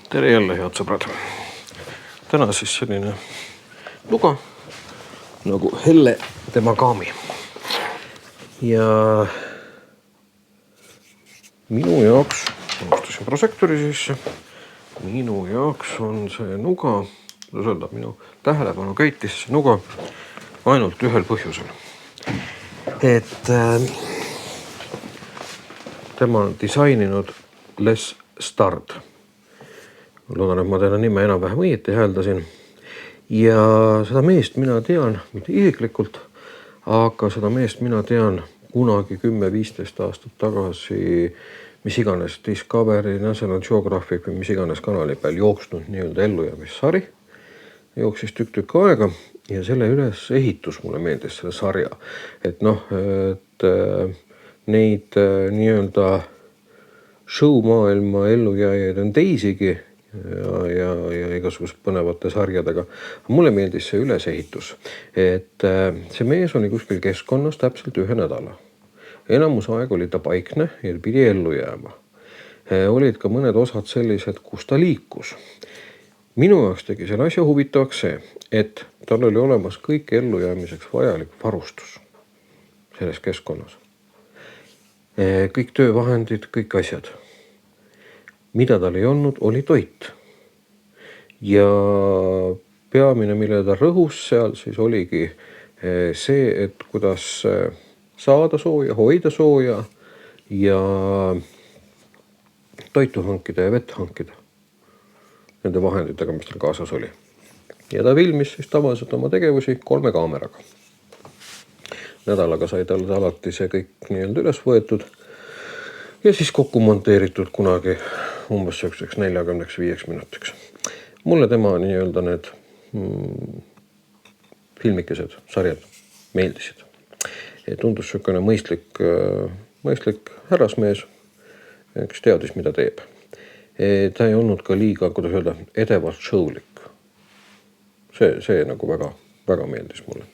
Tere jälle, head sõbrad. Täna siis selline nuga nagu Helle Temagami. Ja minu jaoks, unustasin prosektori sisse, minu jaoks on see nuga, kuidas öelda, minu tähelepanu köitis see nuga ainult ühel põhjusel. Et tema on disaininud Les Stard. Loodan, et ma teile nime enam-vähem õieti hääldasin. Ja seda meest mina tean, mitte isiklikult, aga seda meest mina tean kunagi 10-15 aastat tagasi, mis iganes Discovery, National Geographic või mis iganes kanali peal jooksnud nii-öelda ellujäämissari. Jooksis tükk aega ja selle üles ehitus mulle meeldis selle sarja. Et neid nii-öelda show-maailma ellujääjaid on teisigi ja igasugused põnevate sarjadega. Mulle meeldis see ülesehitus, et see mees oli kuskil keskkonnas täpselt 1 nädala. Enamus aeg oli ta paikne ja pidi ellu jääma. Olid ka mõned osad sellised, kus ta liikus. Minu jaoks tegi selle asja huvitavaks see, et tal oli olemas kõik ellujäämiseks vajalik varustus selles keskkonnas. Kõik töövahendid, kõik asjad. Mida tal ei olnud, oli toit. Ja peamine, mille ta rõhus seal, siis oligi see, et kuidas saada sooja, hoida sooja ja toitu hankida ja vett hankida nende vahenditega, mis tal kaasas oli. Ja ta filmis siis tavaliselt oma tegevusi 3 kaameraga. Nädalaga sai tal alati see kõik nii-öelda üles võetud ja siis kokku monteeritud kunagi umbes 40-5 minutiks. Mulle tema nii-öelda need filmikesed, sarjad meeldisid. Tundus selline mõistlik härrasmees, kes teadis, mida teeb. Ta ei olnud ka liiga, kuidas öelda, edevalt showlik. See nagu väga meeldis mulle.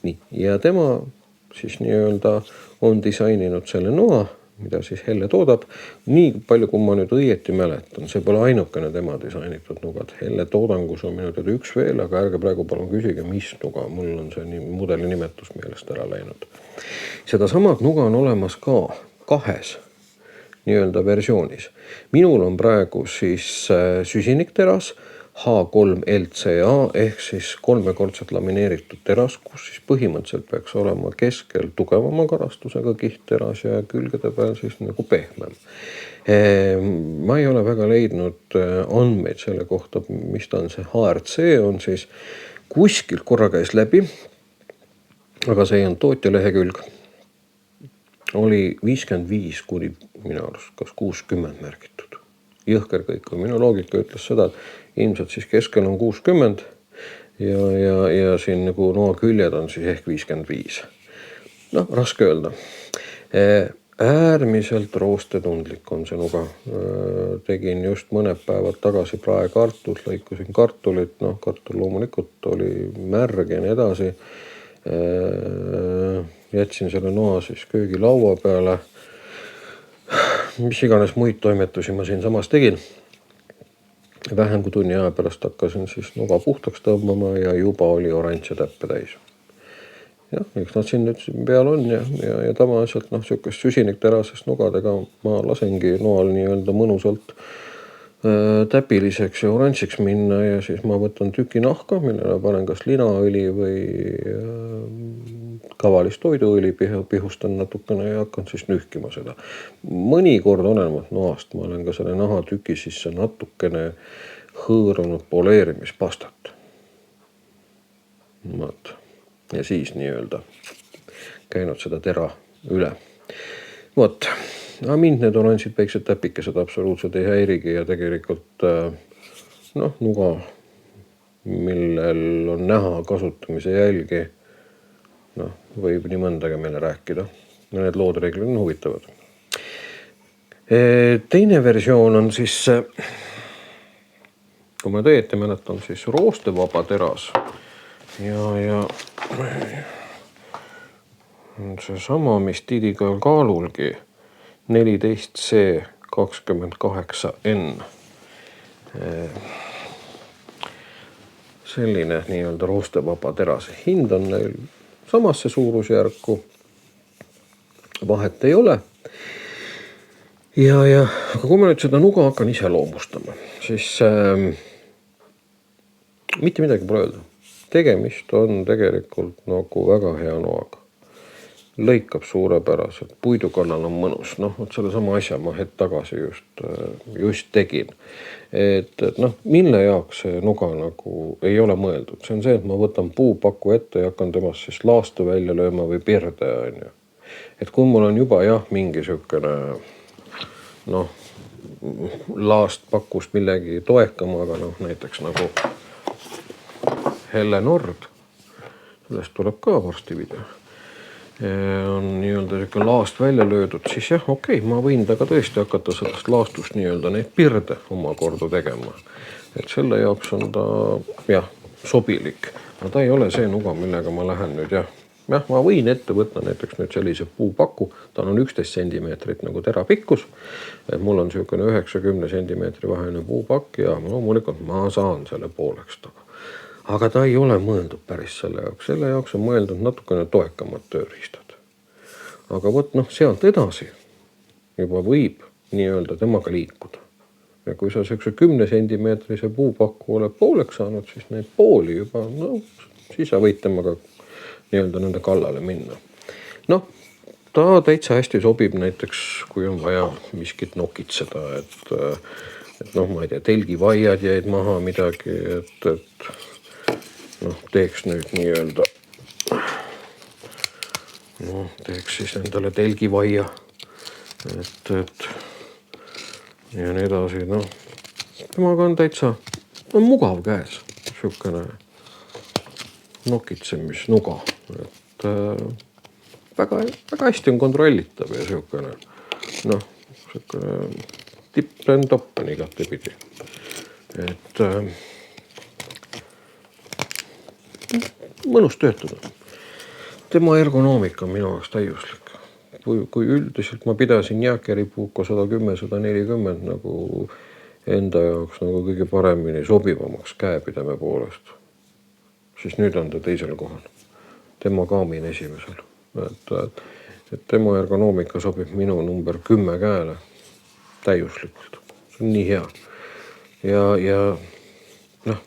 Nii, ja tema siis nii-öelda on disaininud selle noa, mida siis Helle toodab. Nii palju, kui ma nüüd õieti mäletan, see pole ainukene tema disainitud nugad. Helle toodangus on minu teada üks veel, aga ärge praegu palun küsige, mis nuga. Mul on see mudeli nimetus meelest ära läinud. Seda samad nuga on olemas ka 2 nii-öelda versioonis. Minul on praegu siis süsinikteras H3LCA ehk siis 3-kordselt lamineeritud teras, kus siis põhimõtteliselt peaks olema keskel tugevama karastusega kihtteras ja külgede peal siis nagu pehmem. Ma ei ole väga leidnud andmeid selle kohta, mis ta on see HRC on siis kuskil korra käis läbi, aga see on tootja lehekülg. Oli 55 kuni minu arust kas 60 märgitud. Jõhker kõik on. Minu loogika ütles seda, et ilmselt siis keskel on 60 ja siin nagu noa küljed on siis ehk 55. Raske öelda. Äärmiselt roostetundlik on see nuga. Tegin just mõned päevad tagasi praekartult, lõikusin kartulit. Kartul loomulikult oli märg ja nii edasi. Jätsin selle noa siis köögilaua peale. Mis iganes muid toimetusi ma siin samas tegin. Vähem kui tunni aja pärast hakkasin siis nuga puhtaks tõmbama ja juba oli oranže täppe täis. Ja, eks nad siin nüüd peal on ja tavaliselt sihukest süsinikterasest nugadega ma lasengi noal nii-öelda mõnusalt täpiliseks ja oranžiks minna ja siis ma võtan tüki nahka, millele panen kas linaõli või kavalist toiduõli, pihustan natukene ja hakkan siis nühkima seda. Mõnikord olenevalt noast ma olen ka selle nahatüki sisse natukene hõõrunud poleerimispastat. Ja siis nii-öelda käinud seda tera üle. Mind need oranžid väiksed täpikesed absoluutselt ei häirigi ja tegelikult nuga, millel on näha kasutamise jälgi, võib nii mõndagi meile rääkida. Need lood reeglid on huvitavad. Teine versioon on siis, kui ma õieti mäletan, siis roostevaba teras. Ja see sama, mis Didigal kaalulgi 14C28N. selline nii-öelda roostevaba terase hind on neil samasse suurusjärku, vahet ei ole. Aga kui ma nüüd seda nuga hakkan ise loomustama, siis mitte midagi pole öelda. Tegemist on tegelikult nagu väga hea noaga. Lõikab suurepäraselt, puidu kannal on mõnus. Selle sama asja ma hetk tagasi just tegin. Et mille jaoks see nuga nagu ei ole mõeldud. See on see, et ma võtan puupaku ette ja hakkan temast siis laastu välja lööma või pirde. Et kui mul on juba mingi sükene laast pakust millegi toekama, aga näiteks nagu Helle Nord, sellest tuleb ka varsti video, on nii-öelda selline laast välja löödud, siis okei, ma võin taga tõesti hakata sellest laastust nii-öelda neid pirde omakorda tegema. Et selle jaoks on ta sobilik. Aga ta ei ole see nuga, millega ma lähen nüüd ma võin ette võtta näiteks nüüd sellise puupaku, ta on 11 sentimeetrit nagu terapikkus. Et mul on selline 90 sentimeetri vaheline puupakk ja loomulikult ma saan selle pooleks taga. Aga ta ei ole mõeldud päris selle jaoks. Selle jaoks on mõeldud natukene toekamad tööriistad. Aga sealt edasi juba võib nii-öelda temaga liikuda. Ja kui sa 10 sentimeetrise puupakku oled pooleks saanud, siis neid pooli juba, siis sa võid temaga nii-öelda nende kallale minna. Ta täitsa hästi sobib näiteks, kui on vaja miskit nokitseda, et ma ei tea, telgivaiad jäid maha midagi, et teeks nüüd nii-öelda, teeks siis endale telgivaia, et ja nii edasi, temaga on täitsa, on mugav käes, sükene nokitsemisnuga, et väga hästi on kontrollitav ja sükene, sükene tipp-toppen igatepidi, et mõnus töötada. Tema ergonoomika on minu jaoks täiuslik. Kui üldiselt ma pidasin Jääkeri puuka 110-140 nagu enda jaoks nagu kõige paremini sobivamaks käepideme poolest, siis nüüd on ta teisel kohal. Tema Kaamin esimesel. Et tema ergonoomika sobib minu number 10 käele täiuslikult. See on nii hea. Ja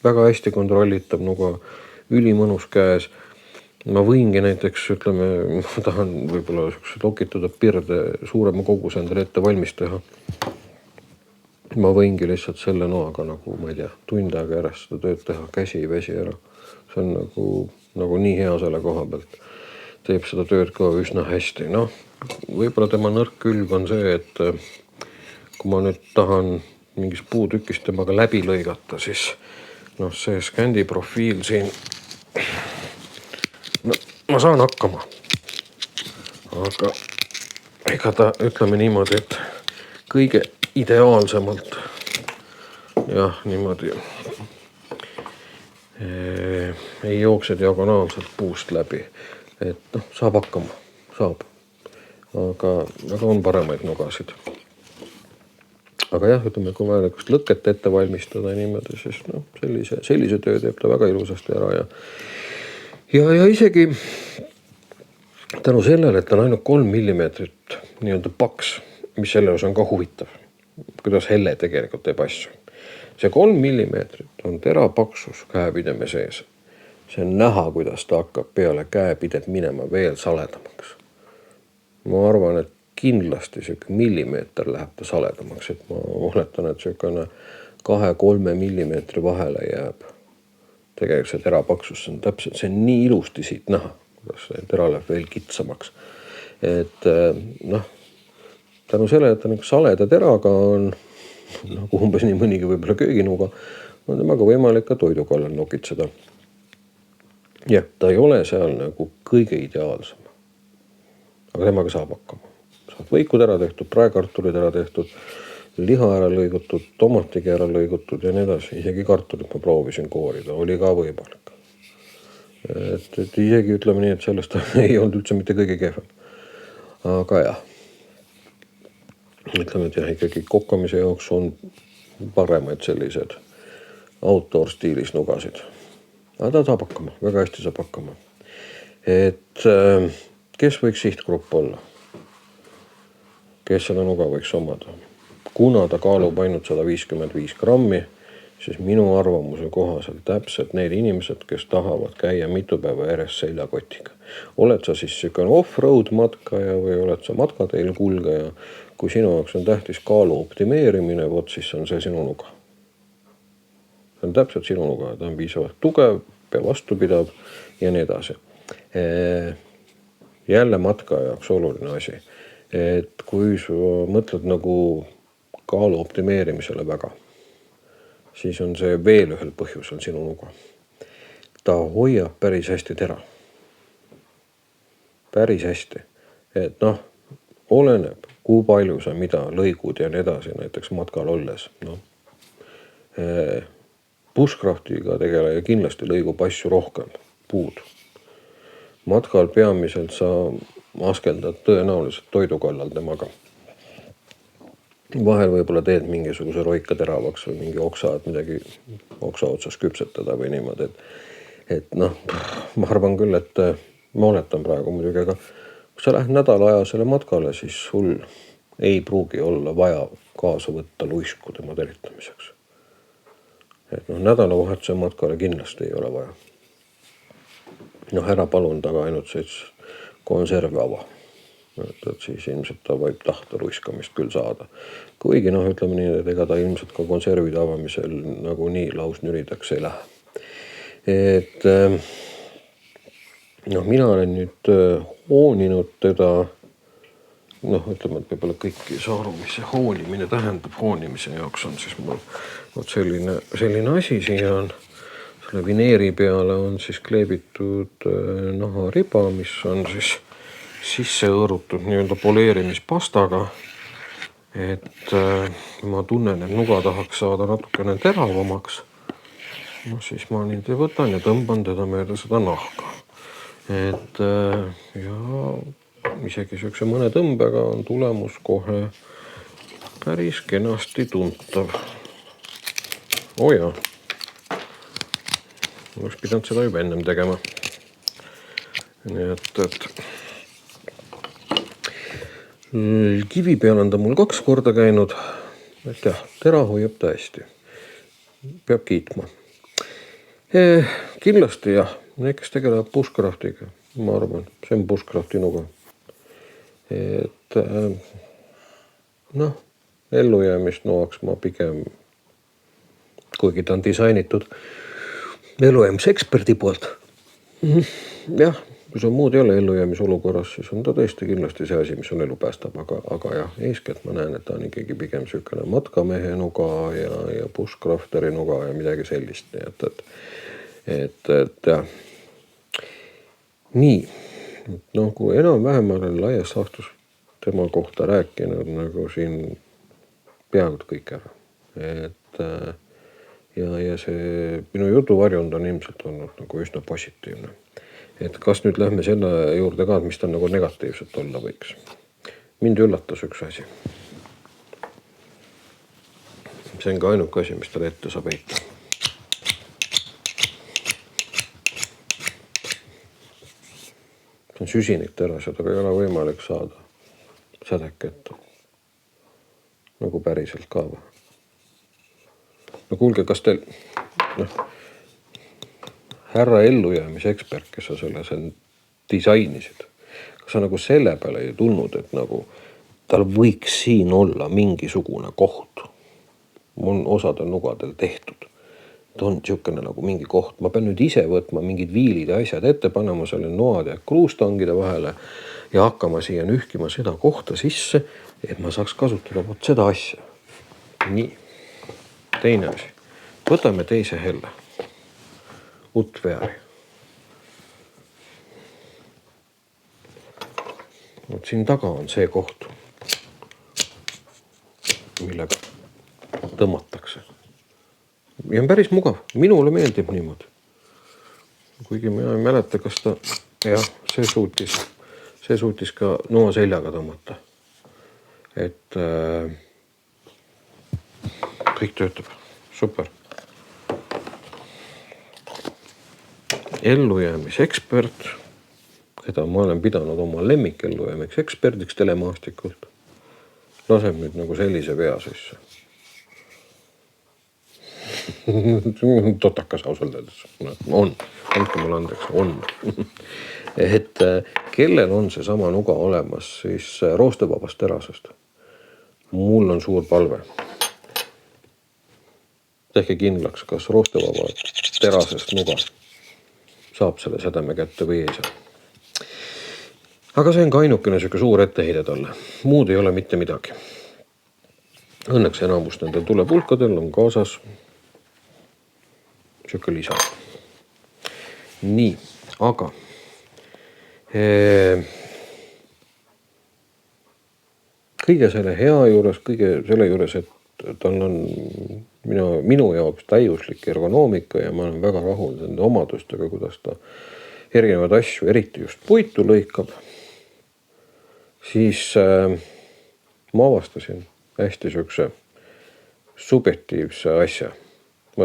väga hästi kontrollitav nuga, ülimõnus käes. Ma võingi näiteks, ütleme, ma tahan võib-olla lokitada pirde suurema kogus endale ette valmis teha. Ma võingi lihtsalt selle noaga nagu, ma ei tea, tund aega järjest seda tööd teha, käsi ei väsi ära. See on nagu nii hea selle koha pealt. Teeb seda tööd ka üsna hästi. Võib-olla tema nõrk külg on see, et kui ma nüüd tahan mingis puutükist temaga läbi lõigata, siis see skändi profiil siin, ma saan hakkama, aga ega ta, ütleme niimoodi, et kõige ideaalsemalt niimoodi ei jookse diagonaalselt puust läbi, et saab hakkama, saab, aga on paremaid nugasid. Aga ütleme, kui vaja lõket ette valmistada niimoodi, siis sellise töö teeb ta väga ilusasti ära ja isegi tänu sellele, et ta on ainult 3 millimeetrit nii-öelda paks, mis selle osa on ka huvitav, kuidas Helle tegelikult teeb asju. See 3 millimeetrit on terapaksus käepideme sees. See on näha, kuidas ta hakkab peale käepidet minema veel saledamaks. Ma arvan, et kindlasti millimeeter läheb ta saledamaks, et ma oletan, et 2-3 millimeetri vahele jääb. Tegelikult see terapaksus on täpselt, see on nii ilusti siit näha, kuidas see tera läheb veel kitsamaks. Et tänu selle, et ta saleda teraga on, nagu umbes nii mõnigi võib-olla kööginuga, on temaga võimalik ka toidu kallal nokitseda. Ja ta ei ole seal nagu kõige ideaalsem, aga temaga saab hakkama. Saab võikud ära tehtud, praekartulid ära tehtud, liha ära lõigutud, tomatigi ära lõigutud ja nii edasi. Isegi kartulit ma proovisin koorida, oli ka võimalik. Et isegi ütleme nii, et sellest ei olnud üldse mitte kõige kehvem. Aga ütleme, et ikkagi kokkamise jaoks on paremaid sellised outdoor-stiilis nugasid. Aga ta saab hakkama, väga hästi saab hakkama. Et kes võiks sihtgrupp olla? Kes seda nuga võiks omada? Kuna ta kaalub ainult 155 grammi, siis minu arvamuse kohaselt täpselt need inimesed, kes tahavad käia mitu päeva järjest seljakotiga. Oled sa siis selline off-road matkaja või oled sa matkateel kulgeja? Kui sinu jaoks on tähtis kaalu optimeerimine, vot siis on see sinu nuga. See on täpselt sinu nuga, ta on piisavalt tugev, pea vastupidav ja nii edasi. Jälle matkaja jaoks oluline asi, et kui sa mõtled nagu kaalu optimeerimisele väga, siis on see veel ühel põhjusel sinu nuga. Ta hoiab päris hästi tera. Päris hästi. Et oleneb, kui palju sa mida lõigud ja nii edasi, näiteks matkal olles. Bushcraftiga tegeleja kindlasti lõigub asju rohkem, puud. Matkal peamiselt sa askeldad tõenäoliselt toidu kallal temaga. Vahel võib-olla teed mingisuguse roika teravaks või mingi oksa, et midagi oksa otsas küpsetada või niimoodi. Ma arvan küll, et ma oletan praegu muidugi, aga kui sa lähed nädalaajasele matkale, siis sul ei pruugi olla vaja kaasa võtta luisku tema teritamiseks. Nädalavahetuse matkale kindlasti ei ole vaja. Ära palun taga ainult konservava. Et siis ilmselt ta võib tahta luiskamist küll saada. Kuigi ütleme nii, et ega ta ilmselt ka konservide avamisel nagu nii lausnüridaks ei lähe. Et mina olen nüüd hooninud teda, ütleme, et võib-olla kõik ei saa aru, mis see hoonimine tähendab. Hoonimise jaoks on siis mul selline asi, siia on selle vineeri peale on siis kleebitud nahariba, mis on siis sisse õõrutud nii-öelda poleerimispastaga, et ma tunnen, et nuga tahaks saada natukene teravamaks. Siis ma nüüd võtan ja tõmban teda mööda seda nahka. Et ja isegi sellise mõne tõmbega on tulemus kohe päris kenasti tuntav. Jaa. Oleks pidanud seda juba ennem tegema. Nii et kivi peal on ta mul 2 korda käinud. Et jah, tera hoiab täiesti. Peab kiitma. Kindlasti jah, need, kes tegelevad bushcraftiga, ma arvan, see on bushcrafti nuga. Et ellujäämist noaks ma pigem, kuigi ta on disainitud ellujäämiseksperdi poolt. Jah, kui see muud ei ole ellujäämis olukorras, siis on ta tõesti kindlasti see asi, mis on elu päästab, aga jah, eeskätt ma näen, et ta on ikkagi pigem selline matkamehe nuga ja bushcrafteri nuga ja midagi sellist. Et jah. Nii, kui enam-vähem olen laias laastus tema kohta rääkinud nagu siin peaaegu kõik ära. Et ja see minu jutuvarjund on ilmselt olnud nagu üsna positiivne. Et kas nüüd lähme selle juurde ka, mis ta nagu negatiivselt olla võiks. Mind üllatas üks asi. See on ka ainuke asi, mis talle ette saab heita. See on süsinik tera, seda ei ole võimalik saada sädeketta. Nagu päriselt ka või. No kuulge, kas teil härra ellujäämisekspert, kes sa selle disainisid, kas sa nagu selle peale ei tulnud, et nagu tal võiks siin olla mingisugune koht. On osadel nugadel tehtud. Ta on niisugune nagu mingi koht. Ma pean nüüd ise võtma mingid viilid ja asjad ette, panema selle noad ja kruustangide vahele ja hakkama siia nühkima seda kohta sisse, et ma saaks kasutada vot seda asja. Nii. Teine asi. Võtame teise helle. Utveari. Vot siin taga on see koht, millega tõmmatakse. Ja on päris mugav. Minule meeldib niimoodi. Kuigi ma ei mäleta, kas ta... Jah, see suutis ka noa seljaga tõmmata. Et... kõik töötab, super. Ellujäämisekspert, keda ma olen pidanud oma lemmik ellujäämiks eksperdiks telemaastikult, laseb nüüd nagu sellise vea sisse. Totakas ausalt öeldes. On, andke mulle andeks, on. Et kellel on see sama nuga olemas siis roostevabast terasest? Mul on suur palve. Tehke kindlaks, kas roostevaba terasest nuga saab selle sädeme kätte või ei saa. Aga see on ka ainukene siuke suur etteheide talle. Muud ei ole mitte midagi. Õnneks enamus nendel tulepulkadel on kaasas siuke lisa. Nii, aga kõige selle hea juures, kõige selle juures, et tal on minu jaoks täiuslik ergonoomika ja ma olen väga rahul nende omadustega, kuidas ta erinevaid asju, eriti just puitu lõikab, siis ma avastasin hästi siukse subjektiivse asja.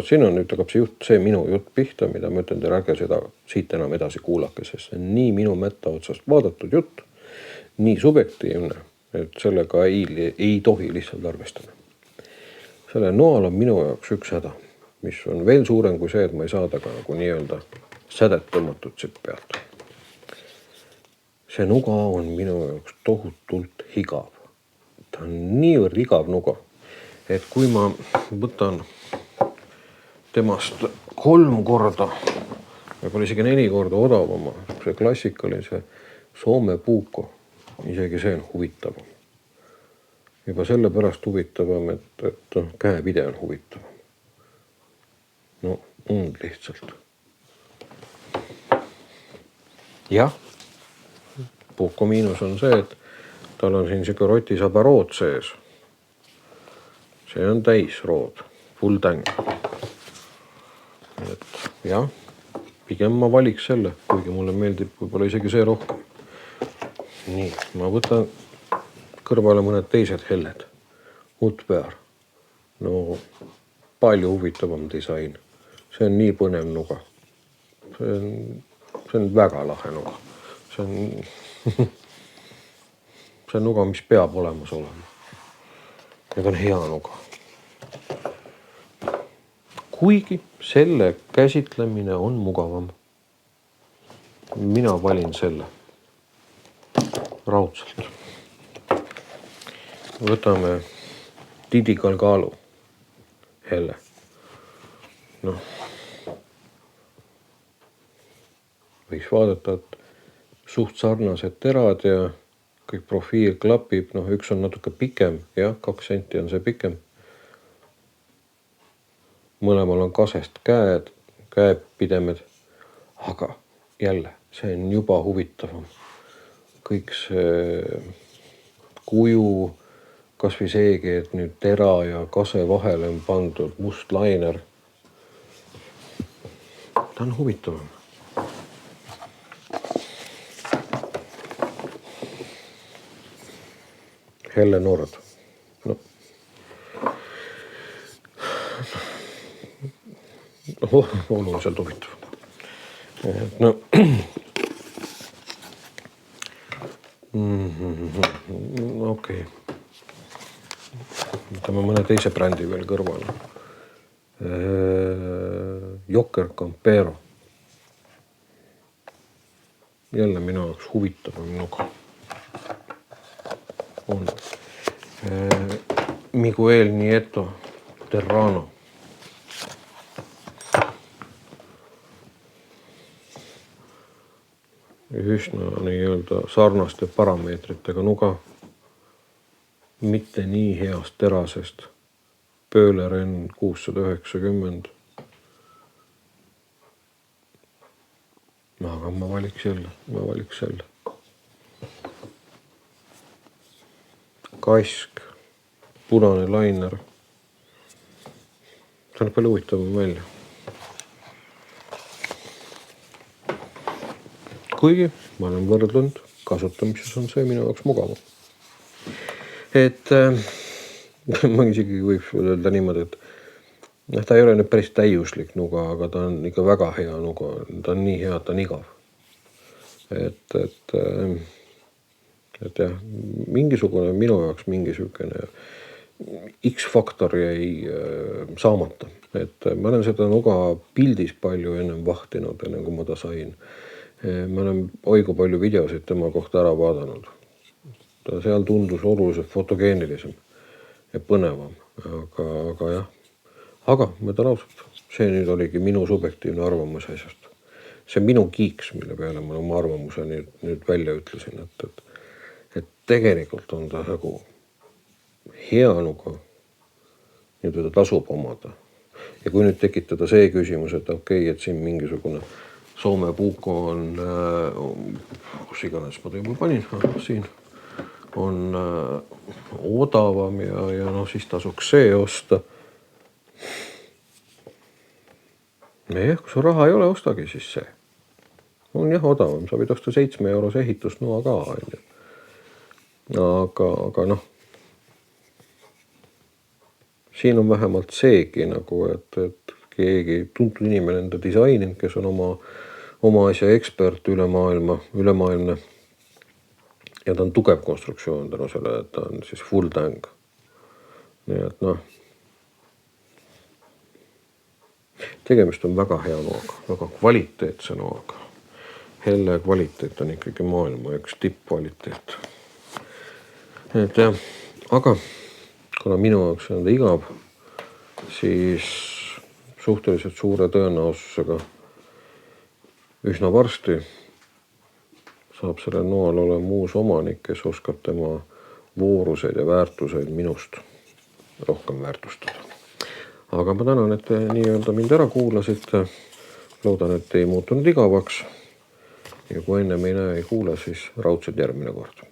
Siin on nüüd hakkab see minu jutt pihta, mida ma ütlen teile, ärge seda siit enam edasi kuulake, sest see on nii minu mätta otsast vaadatud jutt, nii subjektiivne, et sellega ei tohi lihtsalt arvestada. Selle noal on minu jaoks üks häda, mis on veel suurem kui see, et ma ei saa taga nagu nii-öelda sädet tõmmatud siit pealt. See nuga on minu jaoks tohutult higav. Ta on niivõrd higav nuga, et kui ma võtan temast 3 korda, võib-olla isegi 4 korda odavama, see klassikalise Soome puuko, isegi see on huvitavam. Juba selle pärast huvitavam, et käepide on huvitavam. No, on lihtsalt. Jah, puuko miinus on see, et tal on siin siuke rotisaba rood sees. See on täis rood, full tang. Et jah, pigem ma valiks selle, kuigi mulle meeldib võib-olla isegi see rohkem. Nii, ma võtan kõrvale mõned teised helled. Utpear. No, palju huvitavam disain. See on nii põnev nuga. See on väga lahe nuga. See on nuga, mis peab olemas olema. Need on hea nuga. Kuigi selle käsitlemine on mugavam. Mina valin selle raudselt. Võtame Didi Galgalo helle. No. Võiks vaadata, et suht sarnased terad ja kõik profiil klapib. No, üks on natuke pikem, jah, 2 senti on see pikem. Mõlemal on kasest käepidemed, aga jälle, see on juba huvitavam. Kõik see kuju, kas või seegi, et nüüd tera ja kase vahele on pandud must lainer. Ta on huvitavam. Helle Nord. No. Oluliselt huvitav. No. Okei. Võtame mõne teise brändi veel kõrvale. Jokker Campero. Jälle minu jaoks huvitavam nuga. On. Miguel Nieto Terrano. Üsna nii-öelda sarnaste parameetritega nuga. Mitte nii heast terasest. Pööleren 690. Aga ma valiks selle. Kask, punane lainer. See on palju huvitavam välja. Kuigi ma olen võrdlund, kasutamises on see minu jaoks mugavam. Et ma isegi võiks öelda niimoodi, et ta ei ole nüüd päris täiuslik nuga, aga ta on ikka väga hea nuga. Ta on nii hea, et ta on igav. Et jah, mingisugune minu jaoks mingisugune X-faktor jäi saamata. Et ma olen seda nuga pildis palju ennem vahtinud, enne kui ma ta sain. Ma olen oigu palju videosid tema kohta ära vaadanud. Ta seal tundus oluliselt fotogeenilisim ja põnevam. Aga jah. Aga ma ütlen ausalt, see nüüd oligi minu subjektiivne arvamus asjast. See minu kiiks, mille peale ma oma arvamuse nüüd välja ütlesin, et tegelikult on ta nagu hea nuga, nüüd ta tasub omada. Ja kui nüüd tekitada see küsimus, et okei, et siin mingisugune Soome puuko on, kus iganes ma juba panin, siin on odavam ja siis tasuks see osta. Jah, kui su raha ei ole, ostagi siis see. On jah odavam, sa võid osta 7 € ehitusnoa ka. Aga noh, siin on vähemalt seegi nagu, et keegi tuntud inimene enda disaininud, kes on oma asja ekspert ülemaailmne. Ja ta on tugev konstruktsioon tänu selle, et ta on siis full tang. Nii et noh, tegemist on väga hea noaga, väga kvaliteetse noaga. Helle kvaliteet on ikkagi maailma üks tippkvaliteet. Et jah, aga kuna minu jaoks on ta igav, siis suhteliselt suure tõenäosusega üsna varsti saab selle noal olema uus omanik, kes oskab tema vooruseid ja väärtuseid minust rohkem väärtustada. Aga ma tänan, et te nii-öelda mind ära kuulasite. Loodan, et ei muutunud igavaks. Ja kui enne ei näe, ei kuule, siis raudselt järgmine kord.